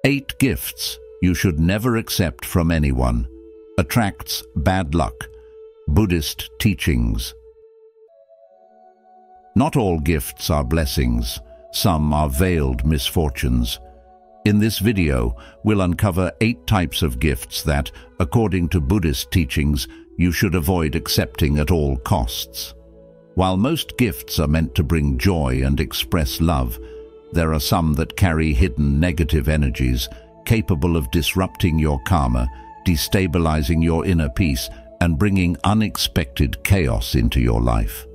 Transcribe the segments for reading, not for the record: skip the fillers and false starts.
8 gifts you should never accept from anyone. Attracts bad luck. Buddhist Teachings. Not all gifts are blessings. Some are veiled misfortunes. In this video, we'll uncover 8 types of gifts that, according to Buddhist teachings, you should avoid accepting at all costs. While most gifts are meant to bring joy and express love, there are some that carry hidden negative energies, capable of disrupting your karma, destabilizing your inner peace, and bringing unexpected chaos into your life.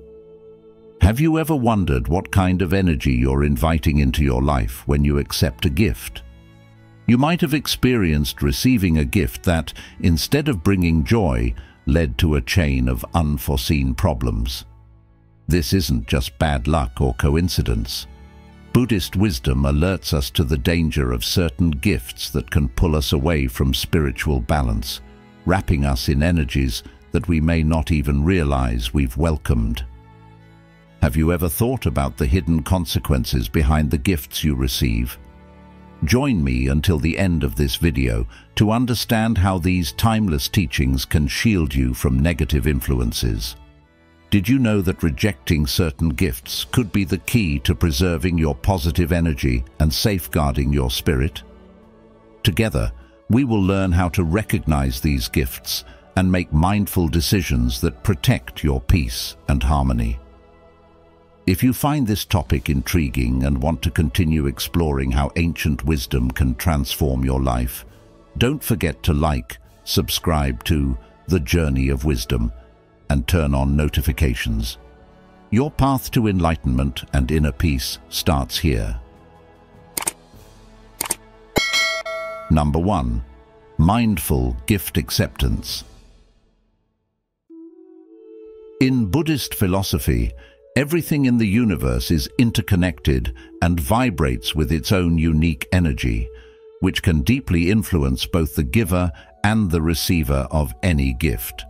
Have you ever wondered what kind of energy you're inviting into your life when you accept a gift? You might have experienced receiving a gift that, instead of bringing joy, led to a chain of unforeseen problems. This isn't just bad luck or coincidence. Buddhist wisdom alerts us to the danger of certain gifts that can pull us away from spiritual balance, wrapping us in energies that we may not even realize we've welcomed. Have you ever thought about the hidden consequences behind the gifts you receive? Join me until the end of this video to understand how these timeless teachings can shield you from negative influences. Did you know that rejecting certain gifts could be the key to preserving your positive energy and safeguarding your spirit? Together, we will learn how to recognize these gifts and make mindful decisions that protect your peace and harmony. If you find this topic intriguing and want to continue exploring how ancient wisdom can transform your life, don't forget to like, subscribe to The Journey of Wisdom, and turn on notifications. Your path to enlightenment and inner peace starts here. Number 1. Mindful gift acceptance. In Buddhist philosophy, everything in the universe is interconnected and vibrates with its own unique energy, which can deeply influence both the giver and the receiver of any gift.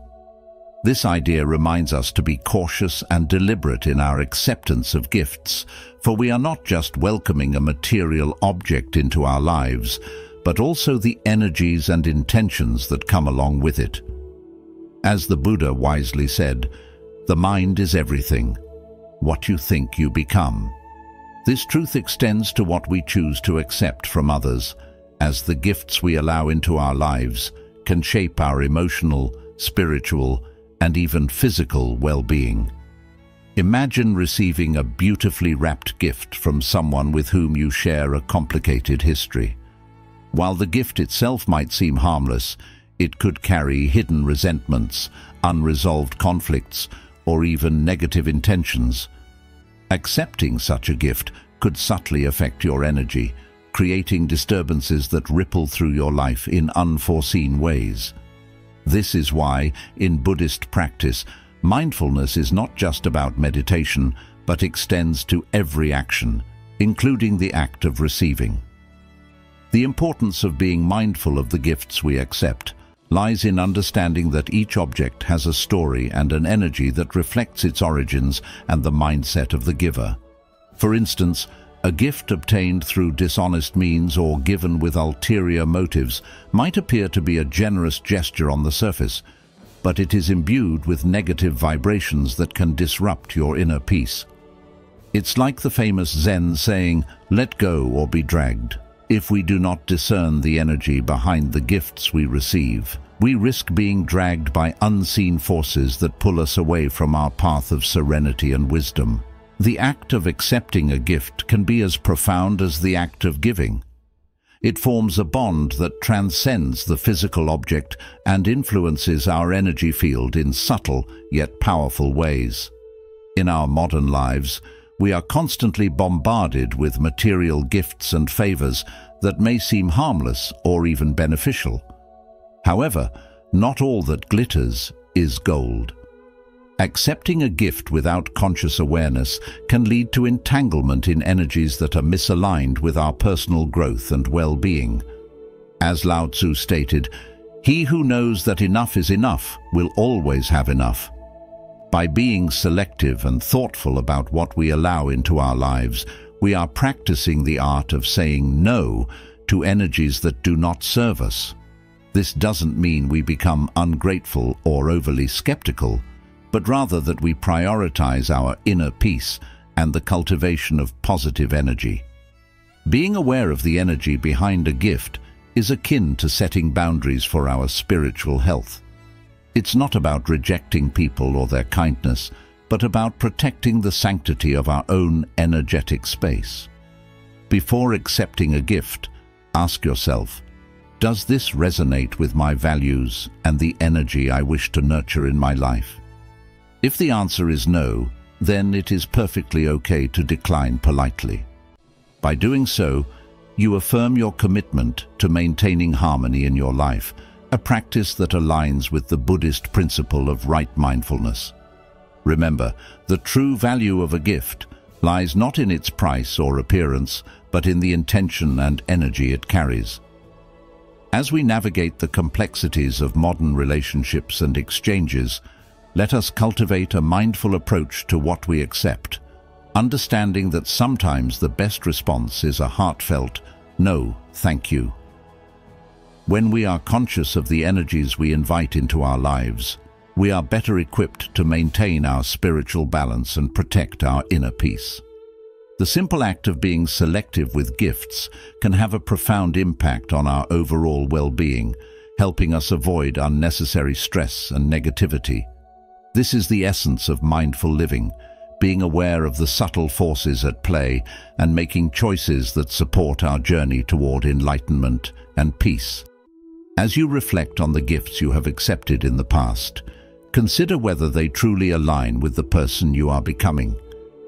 This idea reminds us to be cautious and deliberate in our acceptance of gifts, for we are not just welcoming a material object into our lives, but also the energies and intentions that come along with it. As the Buddha wisely said, "The mind is everything. What you think you become." This truth extends to what we choose to accept from others, as the gifts we allow into our lives can shape our emotional, spiritual, and even physical well-being. Imagine receiving a beautifully wrapped gift from someone with whom you share a complicated history. While the gift itself might seem harmless, it could carry hidden resentments, unresolved conflicts, or even negative intentions. Accepting such a gift could subtly affect your energy, creating disturbances that ripple through your life in unforeseen ways. This is why, in Buddhist practice, mindfulness is not just about meditation, but extends to every action, including the act of receiving. The importance of being mindful of the gifts we accept lies in understanding that each object has a story and an energy that reflects its origins and the mindset of the giver. For instance, a gift obtained through dishonest means or given with ulterior motives might appear to be a generous gesture on the surface, but it is imbued with negative vibrations that can disrupt your inner peace. It's like the famous Zen saying, "Let go or be dragged." If we do not discern the energy behind the gifts we receive, we risk being dragged by unseen forces that pull us away from our path of serenity and wisdom. The act of accepting a gift can be as profound as the act of giving. It forms a bond that transcends the physical object and influences our energy field in subtle yet powerful ways. In our modern lives, we are constantly bombarded with material gifts and favors that may seem harmless or even beneficial. However, not all that glitters is gold. Accepting a gift without conscious awareness can lead to entanglement in energies that are misaligned with our personal growth and well-being. As Lao Tzu stated, "He who knows that enough is enough will always have enough." By being selective and thoughtful about what we allow into our lives, we are practicing the art of saying no to energies that do not serve us. This doesn't mean we become ungrateful or overly skeptical, but rather that we prioritize our inner peace and the cultivation of positive energy. Being aware of the energy behind a gift is akin to setting boundaries for our spiritual health. It's not about rejecting people or their kindness, but about protecting the sanctity of our own energetic space. Before accepting a gift, ask yourself, does this resonate with my values and the energy I wish to nurture in my life? If the answer is no, then it is perfectly okay to decline politely. By doing so, you affirm your commitment to maintaining harmony in your life, a practice that aligns with the Buddhist principle of right mindfulness. Remember, the true value of a gift lies not in its price or appearance, but in the intention and energy it carries. As we navigate the complexities of modern relationships and exchanges, let us cultivate a mindful approach to what we accept, understanding that sometimes the best response is a heartfelt, "No, thank you." When we are conscious of the energies we invite into our lives, we are better equipped to maintain our spiritual balance and protect our inner peace. The simple act of being selective with gifts can have a profound impact on our overall well-being, helping us avoid unnecessary stress and negativity. This is the essence of mindful living, being aware of the subtle forces at play and making choices that support our journey toward enlightenment and peace. As you reflect on the gifts you have accepted in the past, consider whether they truly align with the person you are becoming.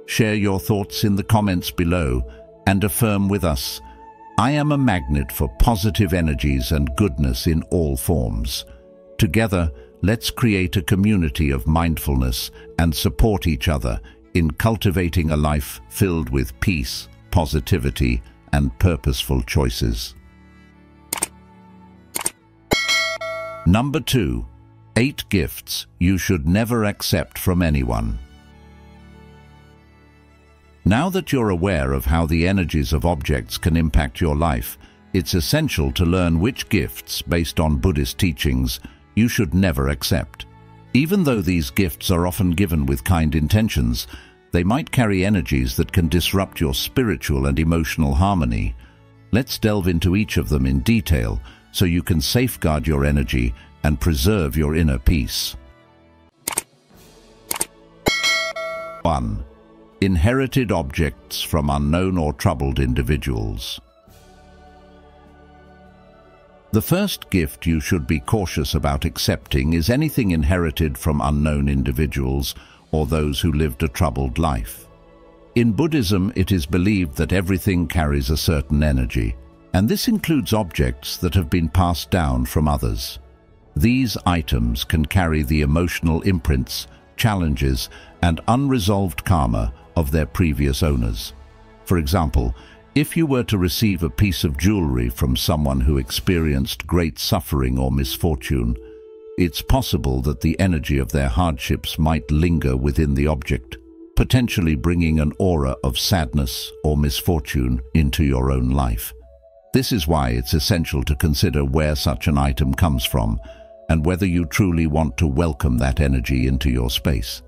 Share your thoughts in the comments below and affirm with us, "I am a magnet for positive energies and goodness in all forms." Together, let's create a community of mindfulness and support each other in cultivating a life filled with peace, positivity, and purposeful choices. Number 2. 8 gifts you should never accept from anyone. Now that you're aware of how the energies of objects can impact your life, it's essential to learn which gifts, based on Buddhist teachings, you should never accept. Even though these gifts are often given with kind intentions, they might carry energies that can disrupt your spiritual and emotional harmony. Let's delve into each of them in detail so you can safeguard your energy and preserve your inner peace. 1. Inherited objects from unknown or troubled individuals. The first gift you should be cautious about accepting is anything inherited from unknown individuals or those who lived a troubled life. In Buddhism, it is believed that everything carries a certain energy, and this includes objects that have been passed down from others. These items can carry the emotional imprints, challenges, and unresolved karma of their previous owners. For example, if you were to receive a piece of jewelry from someone who experienced great suffering or misfortune, it's possible that the energy of their hardships might linger within the object, potentially bringing an aura of sadness or misfortune into your own life. This is why it's essential to consider where such an item comes from and whether you truly want to welcome that energy into your space.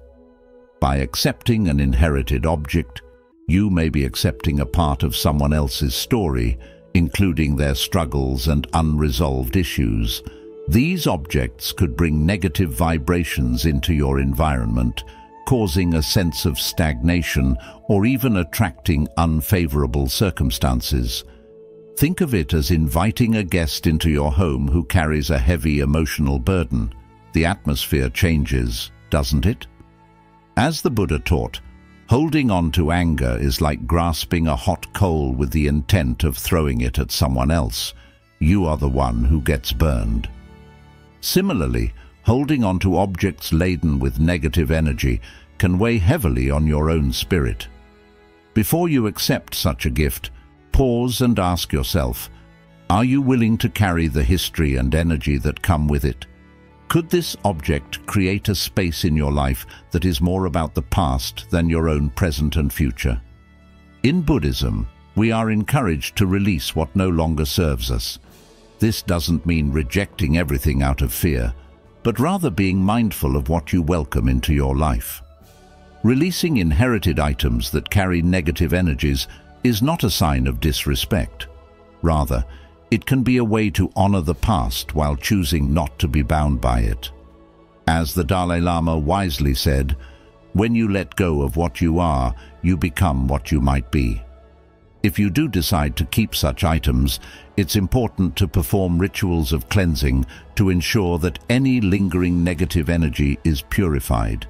By accepting an inherited object, you may be accepting a part of someone else's story, including their struggles and unresolved issues. These objects could bring negative vibrations into your environment, causing a sense of stagnation or even attracting unfavorable circumstances. Think of it as inviting a guest into your home who carries a heavy emotional burden. The atmosphere changes, doesn't it? As the Buddha taught, holding on to anger is like grasping a hot coal with the intent of throwing it at someone else. You are the one who gets burned. Similarly, holding on to objects laden with negative energy can weigh heavily on your own spirit. Before you accept such a gift, pause and ask yourself, are you willing to carry the history and energy that come with it? Could this object create a space in your life that is more about the past than your own present and future? In Buddhism, we are encouraged to release what no longer serves us. This doesn't mean rejecting everything out of fear, but rather being mindful of what you welcome into your life. Releasing inherited items that carry negative energies is not a sign of disrespect. Rather, it can be a way to honor the past while choosing not to be bound by it. As the Dalai Lama wisely said, "When you let go of what you are, you become what you might be." If you do decide to keep such items, it's important to perform rituals of cleansing to ensure that any lingering negative energy is purified.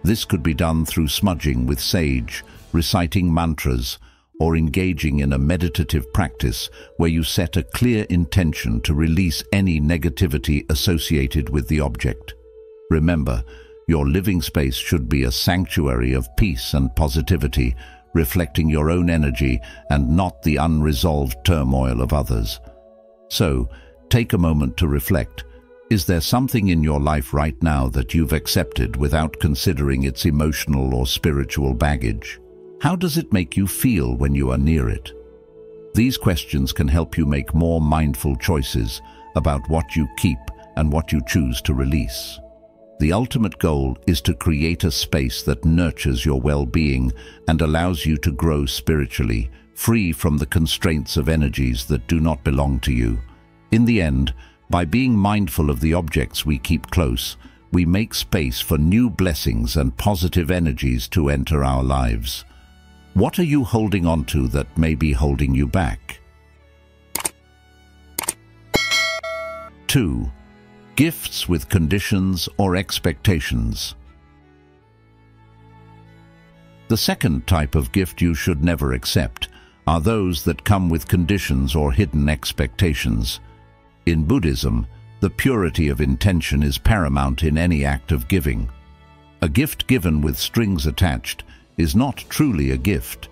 This could be done through smudging with sage, reciting mantras, or engaging in a meditative practice where you set a clear intention to release any negativity associated with the object. Remember, your living space should be a sanctuary of peace and positivity, reflecting your own energy and not the unresolved turmoil of others. So, take a moment to reflect. Is there something in your life right now that you've accepted without considering its emotional or spiritual baggage? How does it make you feel when you are near it? These questions can help you make more mindful choices about what you keep and what you choose to release. The ultimate goal is to create a space that nurtures your well-being and allows you to grow spiritually, free from the constraints of energies that do not belong to you. In the end, by being mindful of the objects we keep close, we make space for new blessings and positive energies to enter our lives. What are you holding on to that may be holding you back? 2. Gifts with conditions or expectations. The second type of gift you should never accept are those that come with conditions or hidden expectations. In Buddhism, the purity of intention is paramount in any act of giving. A gift given with strings attached is not truly a gift.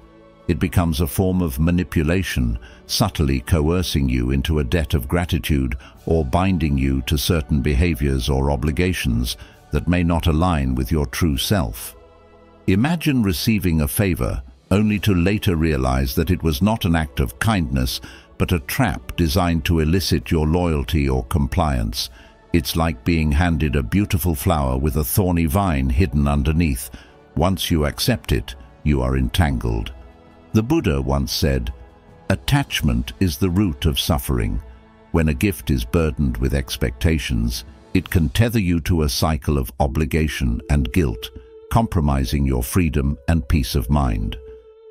It becomes a form of manipulation, subtly coercing you into a debt of gratitude or binding you to certain behaviors or obligations that may not align with your true self. Imagine receiving a favor only to later realize that it was not an act of kindness, but a trap designed to elicit your loyalty or compliance. It's like being handed a beautiful flower with a thorny vine hidden underneath. Once you accept it, you are entangled. The Buddha once said, "Attachment is the root of suffering." When a gift is burdened with expectations, it can tether you to a cycle of obligation and guilt, compromising your freedom and peace of mind.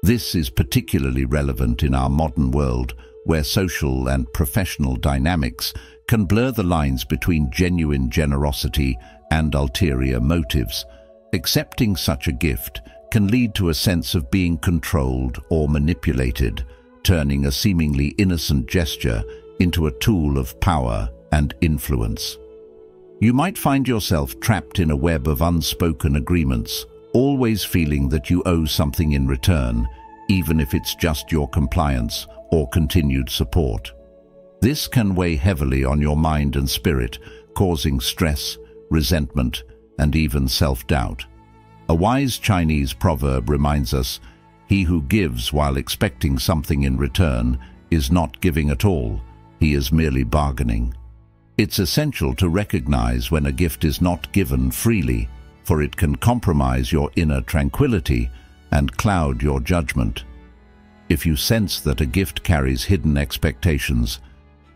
This is particularly relevant in our modern world, where social and professional dynamics can blur the lines between genuine generosity and ulterior motives. Accepting such a gift can lead to a sense of being controlled or manipulated, turning a seemingly innocent gesture into a tool of power and influence. You might find yourself trapped in a web of unspoken agreements, always feeling that you owe something in return, even if it's just your compliance or continued support. This can weigh heavily on your mind and spirit, causing stress, resentment, and even self-doubt. A wise Chinese proverb reminds us, "He who gives while expecting something in return is not giving at all, he is merely bargaining." It's essential to recognize when a gift is not given freely, for it can compromise your inner tranquility and cloud your judgment. If you sense that a gift carries hidden expectations,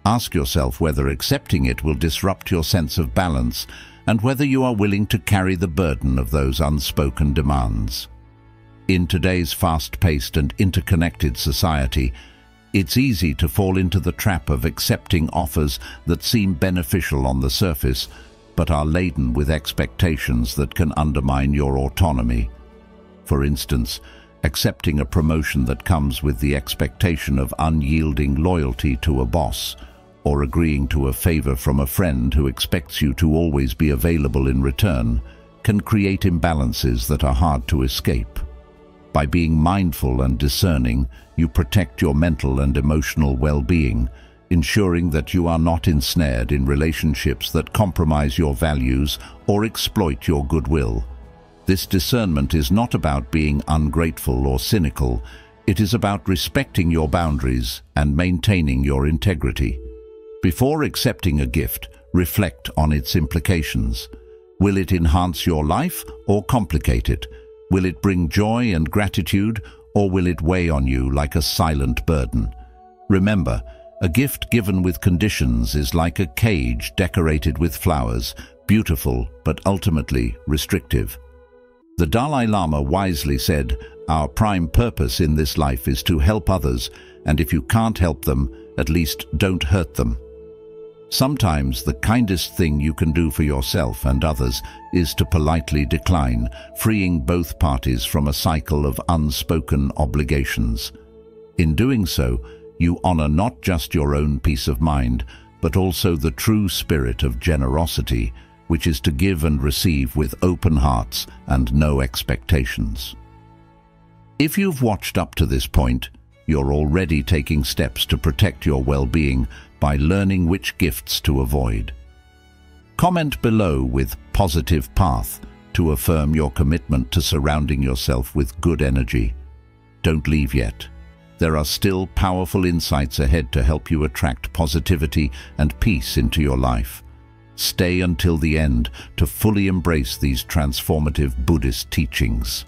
ask yourself whether accepting it will disrupt your sense of balance and whether you are willing to carry the burden of those unspoken demands. In today's fast-paced and interconnected society, it's easy to fall into the trap of accepting offers that seem beneficial on the surface, but are laden with expectations that can undermine your autonomy. For instance, accepting a promotion that comes with the expectation of unyielding loyalty to a boss, or agreeing to a favor from a friend who expects you to always be available in return, can create imbalances that are hard to escape. By being mindful and discerning, you protect your mental and emotional well-being, ensuring that you are not ensnared in relationships that compromise your values or exploit your goodwill. This discernment is not about being ungrateful or cynical. It is about respecting your boundaries and maintaining your integrity. Before accepting a gift, reflect on its implications. Will it enhance your life or complicate it? Will it bring joy and gratitude, or will it weigh on you like a silent burden? Remember, a gift given with conditions is like a cage decorated with flowers, beautiful but ultimately restrictive. The Dalai Lama wisely said, "Our prime purpose in this life is to help others, and if you can't help them, at least don't hurt them." Sometimes the kindest thing you can do for yourself and others is to politely decline, freeing both parties from a cycle of unspoken obligations. In doing so, you honor not just your own peace of mind, but also the true spirit of generosity, which is to give and receive with open hearts and no expectations. If you've watched up to this point, you're already taking steps to protect your well-being by learning which gifts to avoid. Comment below with "positive path" to affirm your commitment to surrounding yourself with good energy. Don't leave yet. There are still powerful insights ahead to help you attract positivity and peace into your life. Stay until the end to fully embrace these transformative Buddhist teachings.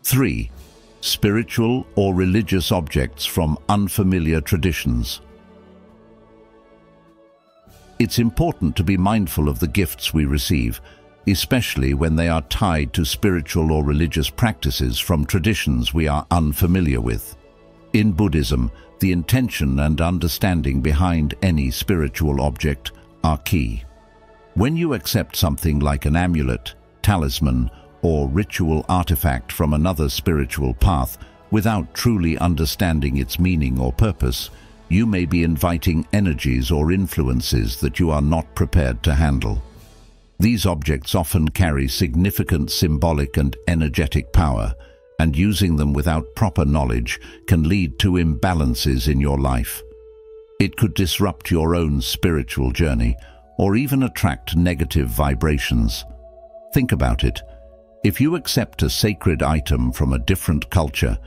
3. Spiritual or religious objects from unfamiliar traditions. It's important to be mindful of the gifts we receive, especially when they are tied to spiritual or religious practices from traditions we are unfamiliar with. In Buddhism, the intention and understanding behind any spiritual object are key. When you accept something like an amulet, talisman, or ritual artifact from another spiritual path without truly understanding its meaning or purpose, you may be inviting energies or influences that you are not prepared to handle. These objects often carry significant symbolic and energetic power, and using them without proper knowledge can lead to imbalances in your life. It could disrupt your own spiritual journey or even attract negative vibrations. Think about it. If you accept a sacred item from a different culture,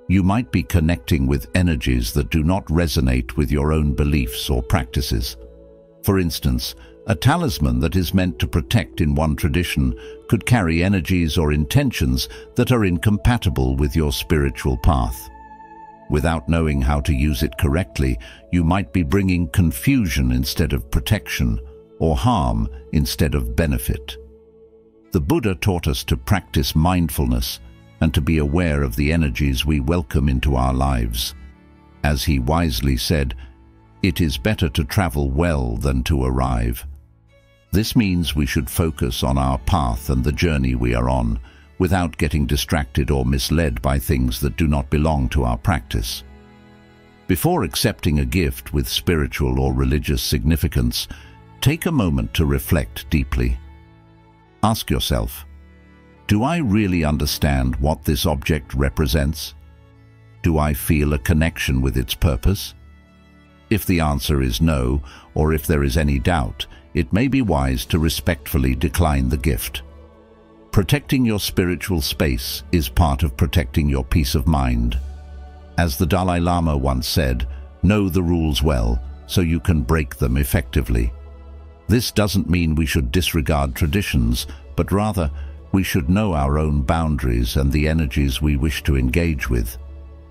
you might be connecting with energies that do not resonate with your own beliefs or practices. For instance, a talisman that is meant to protect in one tradition could carry energies or intentions that are incompatible with your spiritual path. Without knowing how to use it correctly, you might be bringing confusion instead of protection, or harm instead of benefit. The Buddha taught us to practice mindfulness and to be aware of the energies we welcome into our lives. As he wisely said, "It is better to travel well than to arrive." This means we should focus on our path and the journey we are on, without getting distracted or misled by things that do not belong to our practice. Before accepting a gift with spiritual or religious significance, take a moment to reflect deeply. Ask yourself, do I really understand what this object represents? Do I feel a connection with its purpose? If the answer is no, or if there is any doubt, it may be wise to respectfully decline the gift. Protecting your spiritual space is part of protecting your peace of mind. As the Dalai Lama once said, "Know the rules well, so you can break them effectively." This doesn't mean we should disregard traditions, but rather we should know our own boundaries and the energies we wish to engage with.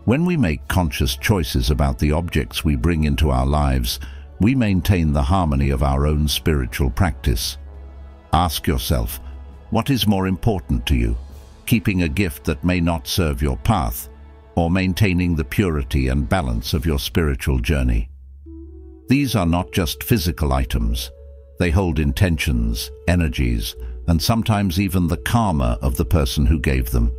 When we make conscious choices about the objects we bring into our lives, we maintain the harmony of our own spiritual practice. Ask yourself, what is more important to you? Keeping a gift that may not serve your path, or maintaining the purity and balance of your spiritual journey? These are not just physical items. They hold intentions, energies, and sometimes even the karma of the person who gave them.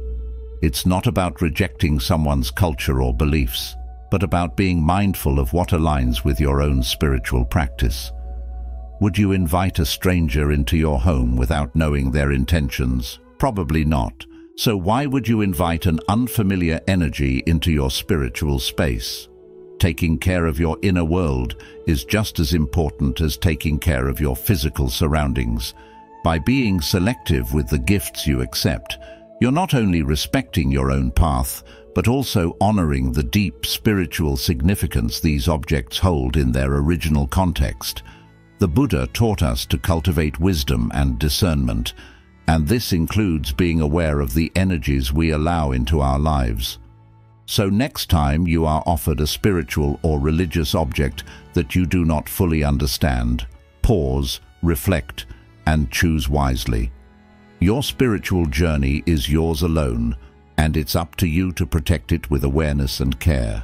It's not about rejecting someone's culture or beliefs, but about being mindful of what aligns with your own spiritual practice. Would you invite a stranger into your home without knowing their intentions? Probably not. So why would you invite an unfamiliar energy into your spiritual space? Taking care of your inner world is just as important as taking care of your physical surroundings. By being selective with the gifts you accept, You're not only respecting your own path, but also honoring the deep spiritual significance these objects hold in their original context. The Buddha taught us to cultivate wisdom and discernment, and this includes being aware of the energies we allow into our lives. So next time you are offered a spiritual or religious object that you do not fully understand, pause, reflect, and choose wisely. Your spiritual journey is yours alone, and it's up to you to protect it with awareness and care.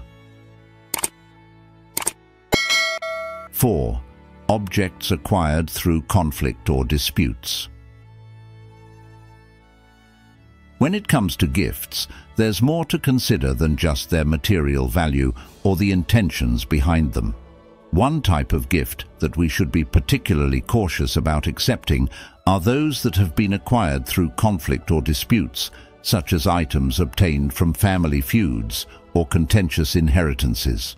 4. Objects acquired through conflict or disputes. When it comes to gifts, there's more to consider than just their material value or the intentions behind them. One type of gift that we should be particularly cautious about accepting are those that have been acquired through conflict or disputes, such as items obtained from family feuds or contentious inheritances.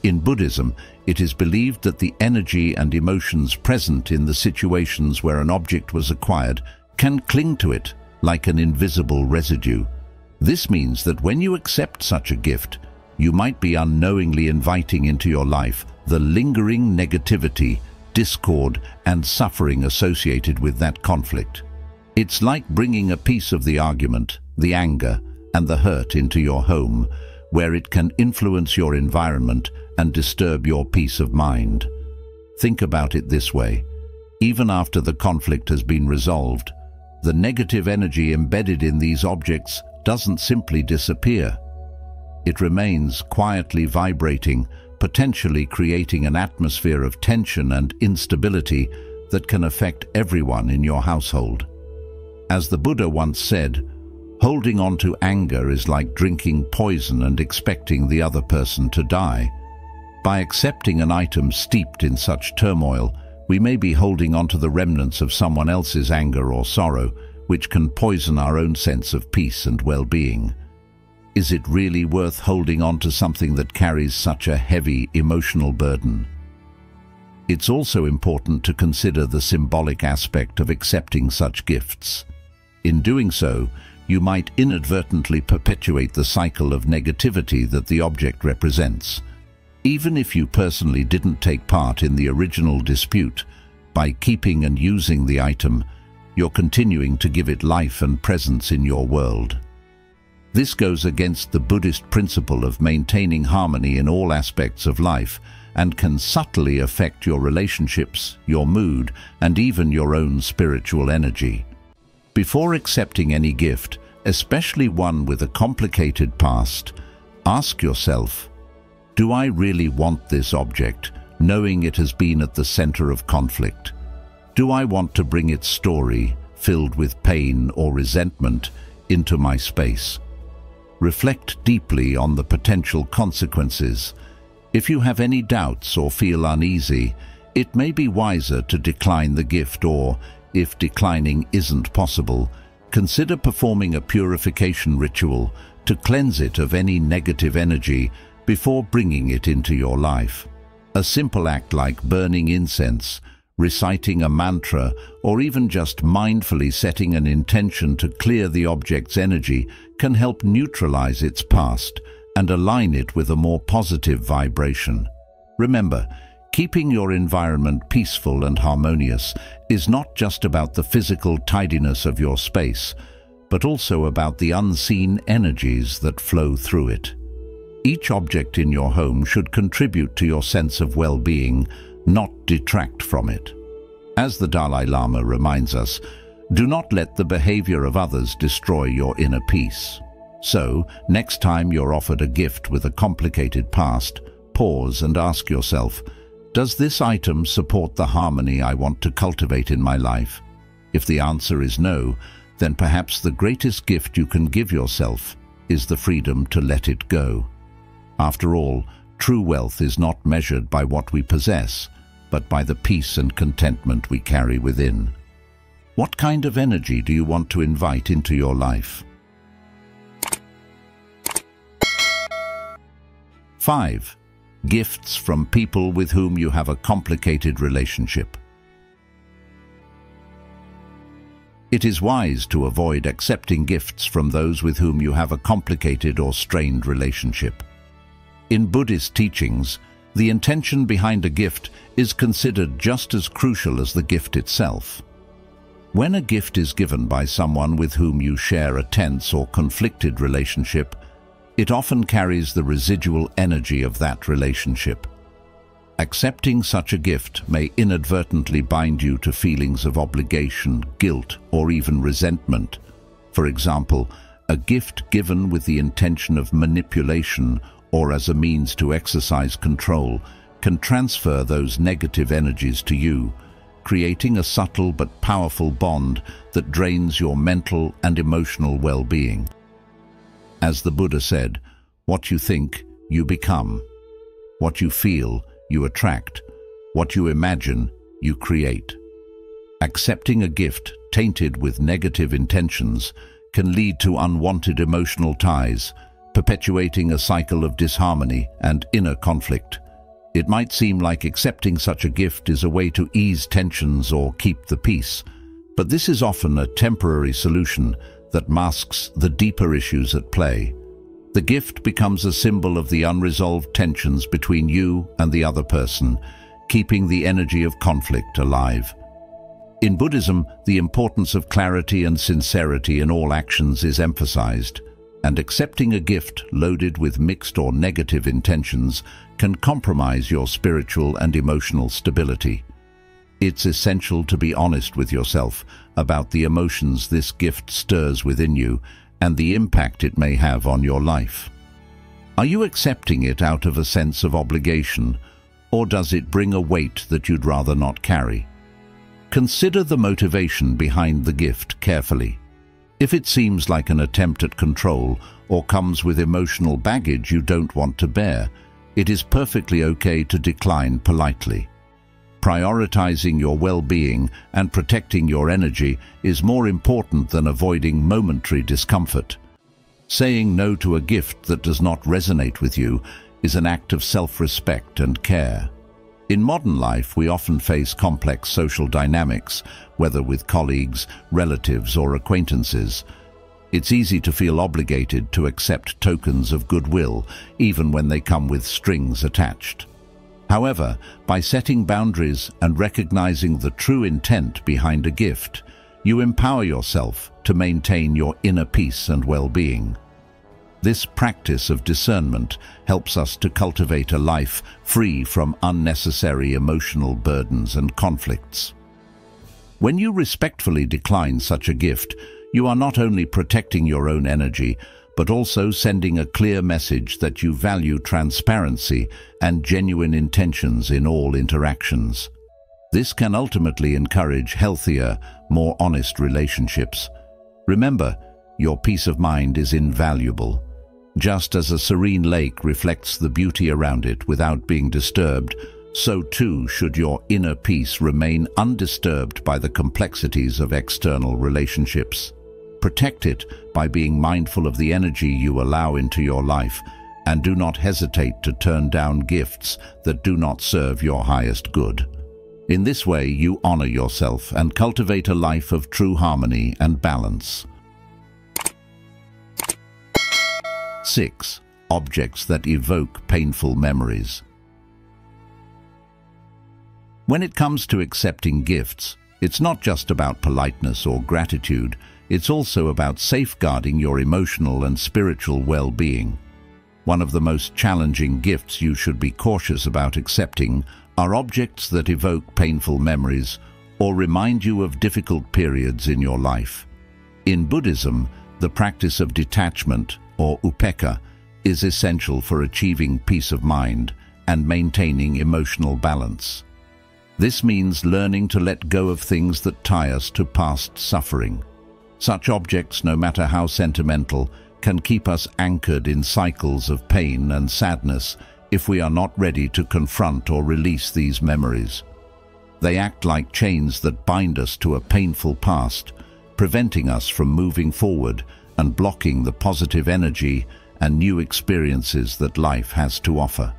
In Buddhism, it is believed that the energy and emotions present in the situations where an object was acquired can cling to it like an invisible residue. This means that when you accept such a gift, you might be unknowingly inviting into your life the lingering negativity, discord, and suffering associated with that conflict. It's like bringing a piece of the argument, the anger, and the hurt into your home, where it can influence your environment and disturb your peace of mind. Think about it this way. Even after the conflict has been resolved, the negative energy embedded in these objects doesn't simply disappear. It remains quietly vibrating, potentially creating an atmosphere of tension and instability that can affect everyone in your household. As the Buddha once said, holding on to anger is like drinking poison and expecting the other person to die. By accepting an item steeped in such turmoil, we may be holding on to the remnants of someone else's anger or sorrow, which can poison our own sense of peace and well-being. Is it really worth holding on to something that carries such a heavy emotional burden? It's also important to consider the symbolic aspect of accepting such gifts. In doing so, you might inadvertently perpetuate the cycle of negativity that the object represents. Even if you personally didn't take part in the original dispute, by keeping and using the item, you're continuing to give it life and presence in your world. This goes against the Buddhist principle of maintaining harmony in all aspects of life and can subtly affect your relationships, your mood, and even your own spiritual energy. Before accepting any gift, especially one with a complicated past, ask yourself, do I really want this object, knowing it has been at the center of conflict? Do I want to bring its story, filled with pain or resentment, into my space? Reflect deeply on the potential consequences. If you have any doubts or feel uneasy, it may be wiser to decline the gift or, if declining isn't possible, consider performing a purification ritual to cleanse it of any negative energy before bringing it into your life. A simple act like burning incense, reciting a mantra, or even just mindfully setting an intention to clear the object's energy can help neutralize its past and align it with a more positive vibration. Remember, keeping your environment peaceful and harmonious is not just about the physical tidiness of your space, but also about the unseen energies that flow through it. Each object in your home should contribute to your sense of well-being, not detract from it. As the Dalai Lama reminds us, do not let the behavior of others destroy your inner peace. So, next time you're offered a gift with a complicated past, pause and ask yourself, does this item support the harmony I want to cultivate in my life? If the answer is no, then perhaps the greatest gift you can give yourself is the freedom to let it go. After all, true wealth is not measured by what we possess, but by the peace and contentment we carry within. What kind of energy do you want to invite into your life? 5. Gifts from people with whom you have a complicated relationship. It is wise to avoid accepting gifts from those with whom you have a complicated or strained relationship. In Buddhist teachings, the intention behind a gift is considered just as crucial as the gift itself. When a gift is given by someone with whom you share a tense or conflicted relationship, it often carries the residual energy of that relationship. Accepting such a gift may inadvertently bind you to feelings of obligation, guilt, or even resentment. For example, a gift given with the intention of manipulation or as a means to exercise control can transfer those negative energies to you, creating a subtle but powerful bond that drains your mental and emotional well-being. As the Buddha said, what you think, you become. What you feel, you attract. What you imagine, you create. Accepting a gift tainted with negative intentions can lead to unwanted emotional ties, perpetuating a cycle of disharmony and inner conflict. It might seem like accepting such a gift is a way to ease tensions or keep the peace, but this is often a temporary solution that masks the deeper issues at play. The gift becomes a symbol of the unresolved tensions between you and the other person, keeping the energy of conflict alive. In Buddhism, the importance of clarity and sincerity in all actions is emphasized, and accepting a gift loaded with mixed or negative intentions can compromise your spiritual and emotional stability. It's essential to be honest with yourself about the emotions this gift stirs within you and the impact it may have on your life. Are you accepting it out of a sense of obligation, or does it bring a weight that you'd rather not carry? Consider the motivation behind the gift carefully. If it seems like an attempt at control or comes with emotional baggage you don't want to bear, it is perfectly okay to decline politely. Prioritizing your well-being and protecting your energy is more important than avoiding momentary discomfort. Saying no to a gift that does not resonate with you is an act of self-respect and care. In modern life, we often face complex social dynamics, whether with colleagues, relatives, or acquaintances. It's easy to feel obligated to accept tokens of goodwill, even when they come with strings attached. However, by setting boundaries and recognizing the true intent behind a gift, you empower yourself to maintain your inner peace and well-being. This practice of discernment helps us to cultivate a life free from unnecessary emotional burdens and conflicts. When you respectfully decline such a gift, you are not only protecting your own energy, but also sending a clear message that you value transparency and genuine intentions in all interactions. This can ultimately encourage healthier, more honest relationships. Remember, your peace of mind is invaluable. Just as a serene lake reflects the beauty around it without being disturbed, so too should your inner peace remain undisturbed by the complexities of external relationships. Protect it by being mindful of the energy you allow into your life, and do not hesitate to turn down gifts that do not serve your highest good. In this way, you honor yourself and cultivate a life of true harmony and balance. 6. Objects that evoke painful memories. When it comes to accepting gifts, it's not just about politeness or gratitude, it's also about safeguarding your emotional and spiritual well-being. One of the most challenging gifts you should be cautious about accepting are objects that evoke painful memories or remind you of difficult periods in your life. In Buddhism, the practice of detachment, or upekkha, is essential for achieving peace of mind and maintaining emotional balance. This means learning to let go of things that tie us to past suffering. Such objects, no matter how sentimental, can keep us anchored in cycles of pain and sadness if we are not ready to confront or release these memories. They act like chains that bind us to a painful past, preventing us from moving forward and blocking the positive energy and new experiences that life has to offer.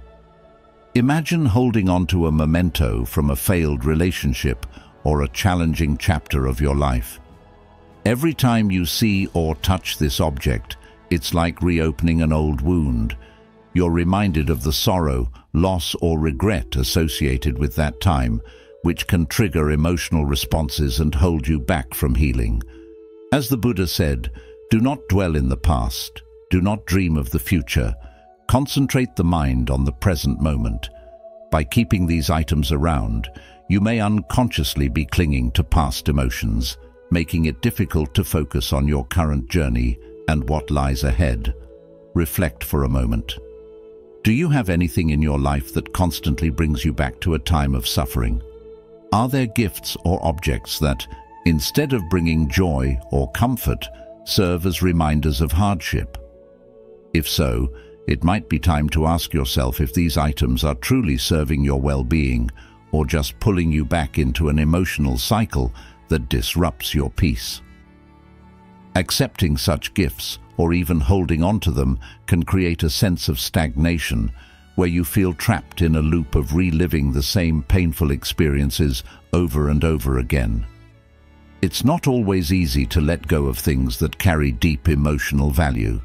Imagine holding on to a memento from a failed relationship or a challenging chapter of your life. Every time you see or touch this object, it's like reopening an old wound. You're reminded of the sorrow, loss, or regret associated with that time, which can trigger emotional responses and hold you back from healing. As the Buddha said, do not dwell in the past, do not dream of the future, concentrate the mind on the present moment. By keeping these items around, you may unconsciously be clinging to past emotions, making it difficult to focus on your current journey and what lies ahead. Reflect for a moment. Do you have anything in your life that constantly brings you back to a time of suffering? Are there gifts or objects that, instead of bringing joy or comfort, serve as reminders of hardship? If so, it might be time to ask yourself if these items are truly serving your well-being or just pulling you back into an emotional cycle that disrupts your peace. Accepting such gifts, or even holding on to them, can create a sense of stagnation, where you feel trapped in a loop of reliving the same painful experiences over and over again. It's not always easy to let go of things that carry deep emotional value.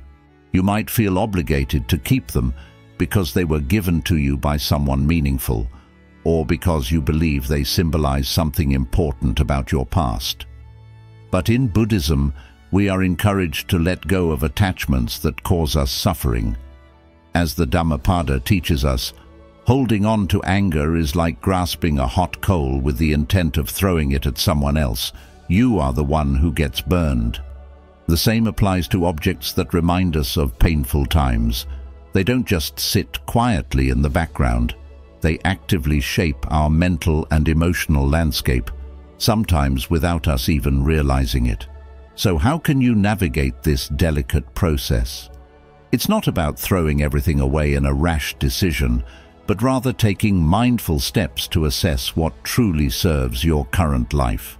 You might feel obligated to keep them because they were given to you by someone meaningful, or because you believe they symbolize something important about your past. But in Buddhism, we are encouraged to let go of attachments that cause us suffering. As the Dhammapada teaches us, holding on to anger is like grasping a hot coal with the intent of throwing it at someone else. You are the one who gets burned. The same applies to objects that remind us of painful times. They don't just sit quietly in the background. They actively shape our mental and emotional landscape, sometimes without us even realizing it. So how can you navigate this delicate process? It's not about throwing everything away in a rash decision, but rather taking mindful steps to assess what truly serves your current life.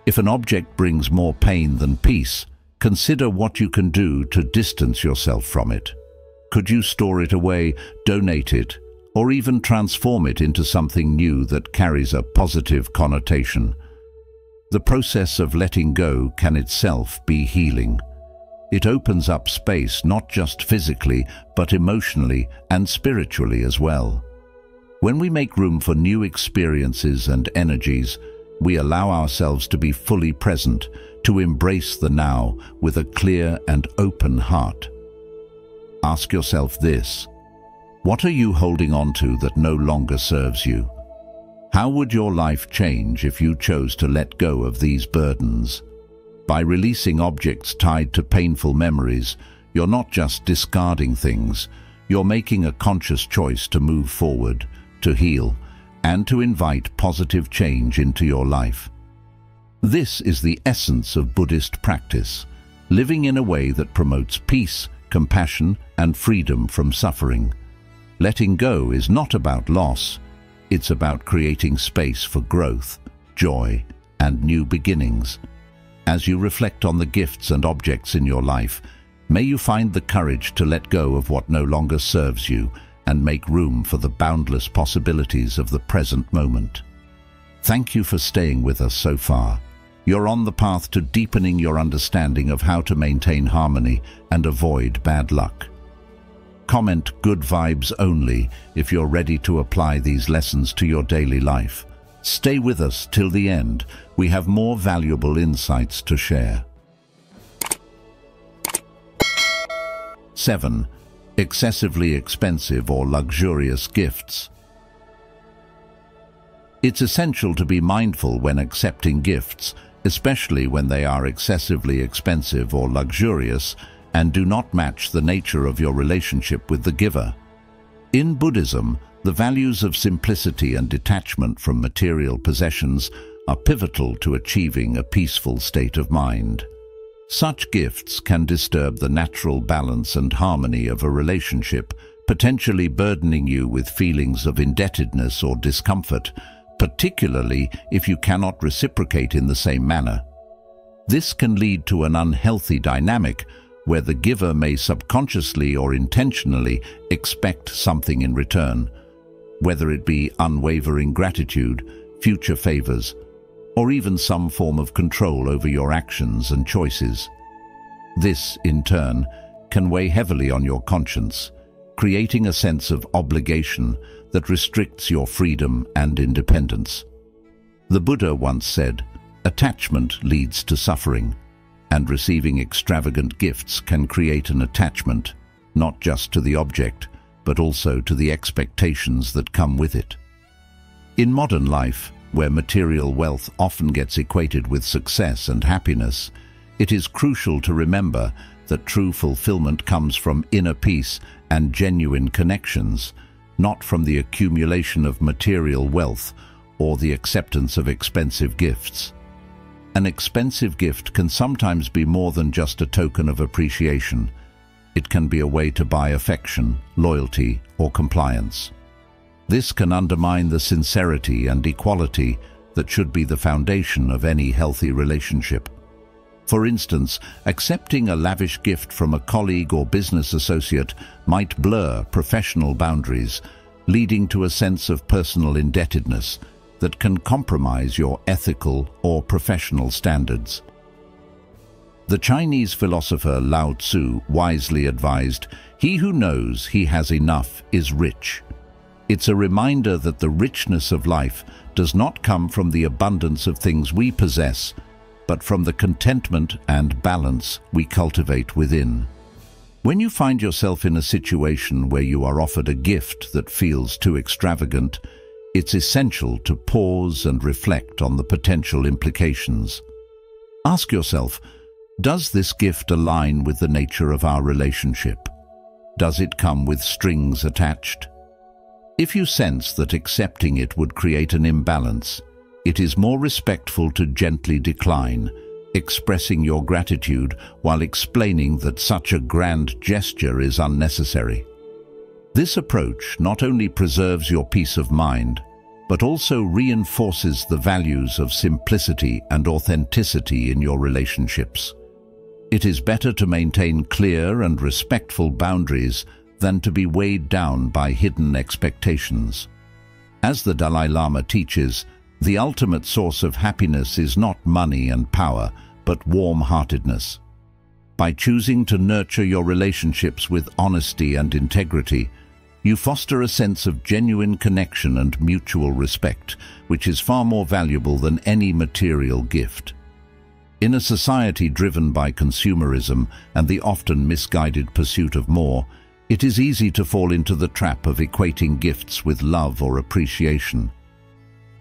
If an object brings more pain than peace, consider what you can do to distance yourself from it. Could you store it away, donate it, or even transform it into something new that carries a positive connotation? The process of letting go can itself be healing. It opens up space not just physically, but emotionally and spiritually as well. When we make room for new experiences and energies, we allow ourselves to be fully present, to embrace the now with a clear and open heart. Ask yourself this: what are you holding on to that no longer serves you? How would your life change if you chose to let go of these burdens? By releasing objects tied to painful memories, you're not just discarding things, you're making a conscious choice to move forward, to heal, and to invite positive change into your life. This is the essence of Buddhist practice, living in a way that promotes peace, compassion, and freedom from suffering. Letting go is not about loss, it's about creating space for growth, joy, and new beginnings. As you reflect on the gifts and objects in your life, may you find the courage to let go of what no longer serves you and make room for the boundless possibilities of the present moment. Thank you for staying with us so far. You're on the path to deepening your understanding of how to maintain harmony and avoid bad luck. Comment "good vibes only" if you're ready to apply these lessons to your daily life. Stay with us till the end. We have more valuable insights to share. 7. Excessively expensive or luxurious gifts. It's essential to be mindful when accepting gifts, especially when they are excessively expensive or luxurious and do not match the nature of your relationship with the giver. In Buddhism, the values of simplicity and detachment from material possessions are pivotal to achieving a peaceful state of mind. Such gifts can disturb the natural balance and harmony of a relationship, potentially burdening you with feelings of indebtedness or discomfort, particularly if you cannot reciprocate in the same manner. This can lead to an unhealthy dynamic where the giver may subconsciously or intentionally expect something in return, whether it be unwavering gratitude, future favors, or even some form of control over your actions and choices. This, in turn, can weigh heavily on your conscience, creating a sense of obligation that restricts your freedom and independence. The Buddha once said, "Attachment leads to suffering," and receiving extravagant gifts can create an attachment, not just to the object, but also to the expectations that come with it. In modern life, where material wealth often gets equated with success and happiness, it is crucial to remember that true fulfillment comes from inner peace and genuine connections, not from the accumulation of material wealth or the acceptance of expensive gifts. An expensive gift can sometimes be more than just a token of appreciation. It can be a way to buy affection, loyalty, or compliance. This can undermine the sincerity and equality that should be the foundation of any healthy relationship. For instance, accepting a lavish gift from a colleague or business associate might blur professional boundaries, leading to a sense of personal indebtedness that can compromise your ethical or professional standards. The Chinese philosopher Lao Tzu wisely advised, "He who knows he has enough is rich." It's a reminder that the richness of life does not come from the abundance of things we possess, but from the contentment and balance we cultivate within. When you find yourself in a situation where you are offered a gift that feels too extravagant, it's essential to pause and reflect on the potential implications. Ask yourself, does this gift align with the nature of our relationship? Does it come with strings attached? If you sense that accepting it would create an imbalance, it is more respectful to gently decline, expressing your gratitude while explaining that such a grand gesture is unnecessary. This approach not only preserves your peace of mind, but also reinforces the values of simplicity and authenticity in your relationships. It is better to maintain clear and respectful boundaries than to be weighed down by hidden expectations. As the Dalai Lama teaches, the ultimate source of happiness is not money and power, but warm-heartedness. By choosing to nurture your relationships with honesty and integrity, you foster a sense of genuine connection and mutual respect, which is far more valuable than any material gift. In a society driven by consumerism and the often misguided pursuit of more, it is easy to fall into the trap of equating gifts with love or appreciation.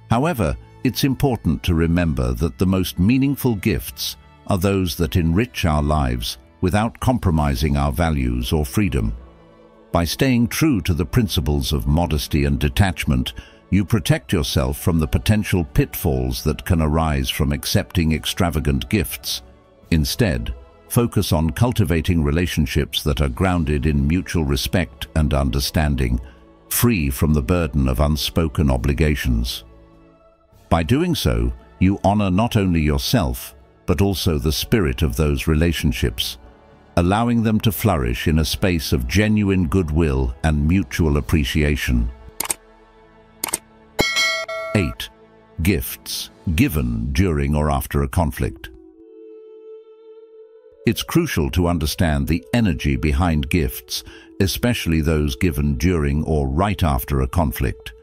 However, it's important to remember that the most meaningful gifts are those that enrich our lives without compromising our values or freedom. By staying true to the principles of modesty and detachment, you protect yourself from the potential pitfalls that can arise from accepting extravagant gifts. Instead, focus on cultivating relationships that are grounded in mutual respect and understanding, free from the burden of unspoken obligations. By doing so, you honor not only yourself, but also the spirit of those relationships, allowing them to flourish in a space of genuine goodwill and mutual appreciation. 8. Gifts given during or after a conflict. It's crucial to understand the energy behind gifts, especially those given during or right after a conflict.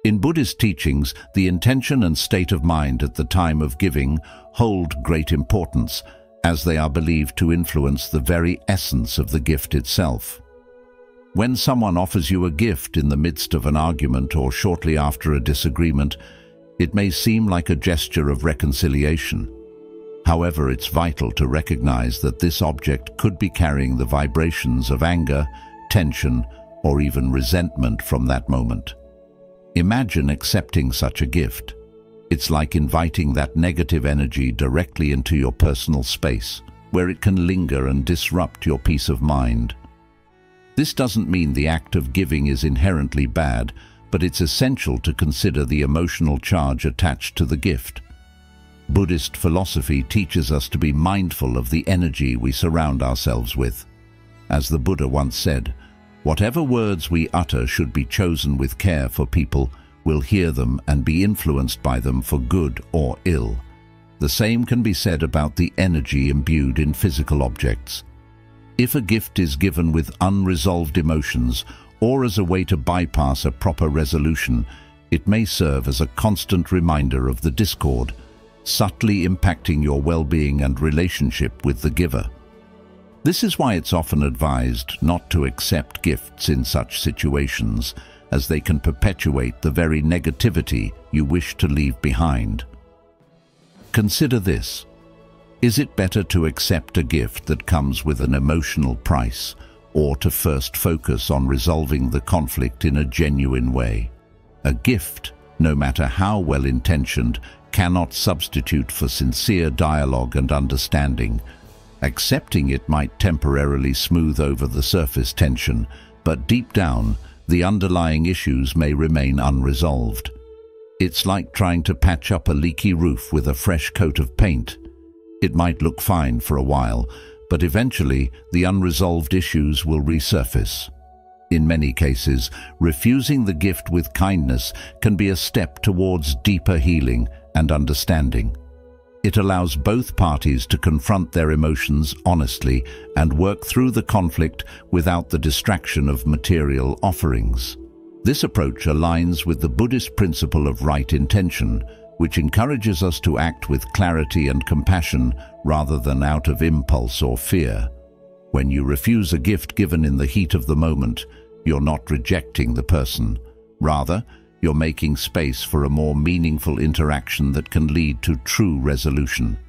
In Buddhist teachings, the intention and state of mind at the time of giving hold great importance, as they are believed to influence the very essence of the gift itself. When someone offers you a gift in the midst of an argument or shortly after a disagreement, it may seem like a gesture of reconciliation. However, it's vital to recognize that this object could be carrying the vibrations of anger, tension, or even resentment from that moment. Imagine accepting such a gift. It's like inviting that negative energy directly into your personal space, where it can linger and disrupt your peace of mind. This doesn't mean the act of giving is inherently bad, but it's essential to consider the emotional charge attached to the gift. Buddhist philosophy teaches us to be mindful of the energy we surround ourselves with. As the Buddha once said, "Whatever words we utter should be chosen with care, for people will hear them and be influenced by them for good or ill." The same can be said about the energy imbued in physical objects. If a gift is given with unresolved emotions or as a way to bypass a proper resolution, it may serve as a constant reminder of the discord, subtly impacting your well-being and relationship with the giver. This is why it's often advised not to accept gifts in such situations, as they can perpetuate the very negativity you wish to leave behind. Consider this. Is it better to accept a gift that comes with an emotional price, or to first focus on resolving the conflict in a genuine way? A gift, no matter how well-intentioned, cannot substitute for sincere dialogue and understanding. Accepting it might temporarily smooth over the surface tension, but deep down, the underlying issues may remain unresolved. It's like trying to patch up a leaky roof with a fresh coat of paint. It might look fine for a while, but eventually the unresolved issues will resurface. In many cases, refusing the gift with kindness can be a step towards deeper healing and understanding. It allows both parties to confront their emotions honestly and work through the conflict without the distraction of material offerings. This approach aligns with the Buddhist principle of right intention, which encourages us to act with clarity and compassion rather than out of impulse or fear. When you refuse a gift given in the heat of the moment, you're not rejecting the person. Rather, you're making space for a more meaningful interaction that can lead to true resolution.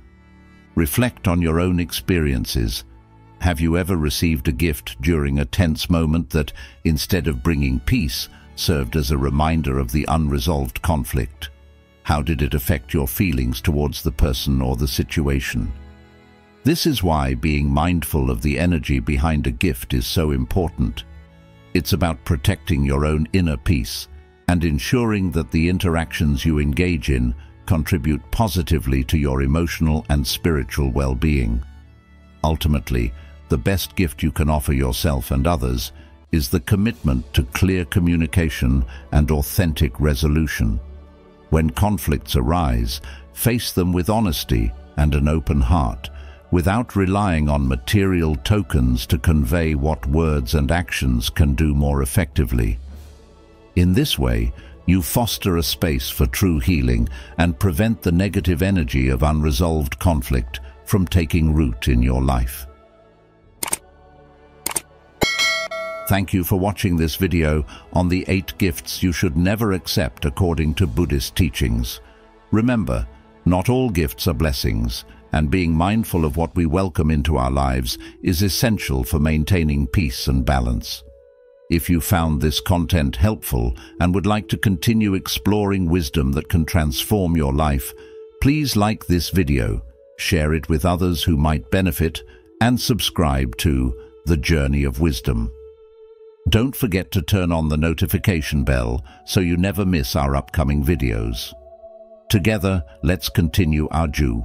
Reflect on your own experiences. Have you ever received a gift during a tense moment that, instead of bringing peace, served as a reminder of the unresolved conflict? How did it affect your feelings towards the person or the situation? This is why being mindful of the energy behind a gift is so important. It's about protecting your own inner peace and ensuring that the interactions you engage in contribute positively to your emotional and spiritual well-being. Ultimately, the best gift you can offer yourself and others is the commitment to clear communication and authentic resolution. When conflicts arise, face them with honesty and an open heart, without relying on material tokens to convey what words and actions can do more effectively. In this way, you foster a space for true healing and prevent the negative energy of unresolved conflict from taking root in your life. Thank you for watching this video on the 8 gifts you should never accept according to Buddhist teachings. Remember, not all gifts are blessings, and being mindful of what we welcome into our lives is essential for maintaining peace and balance. If you found this content helpful and would like to continue exploring wisdom that can transform your life, please like this video, share it with others who might benefit, and subscribe to The Journey of Wisdom. Don't forget to turn on the notification bell so you never miss our upcoming videos. Together, let's continue our journey.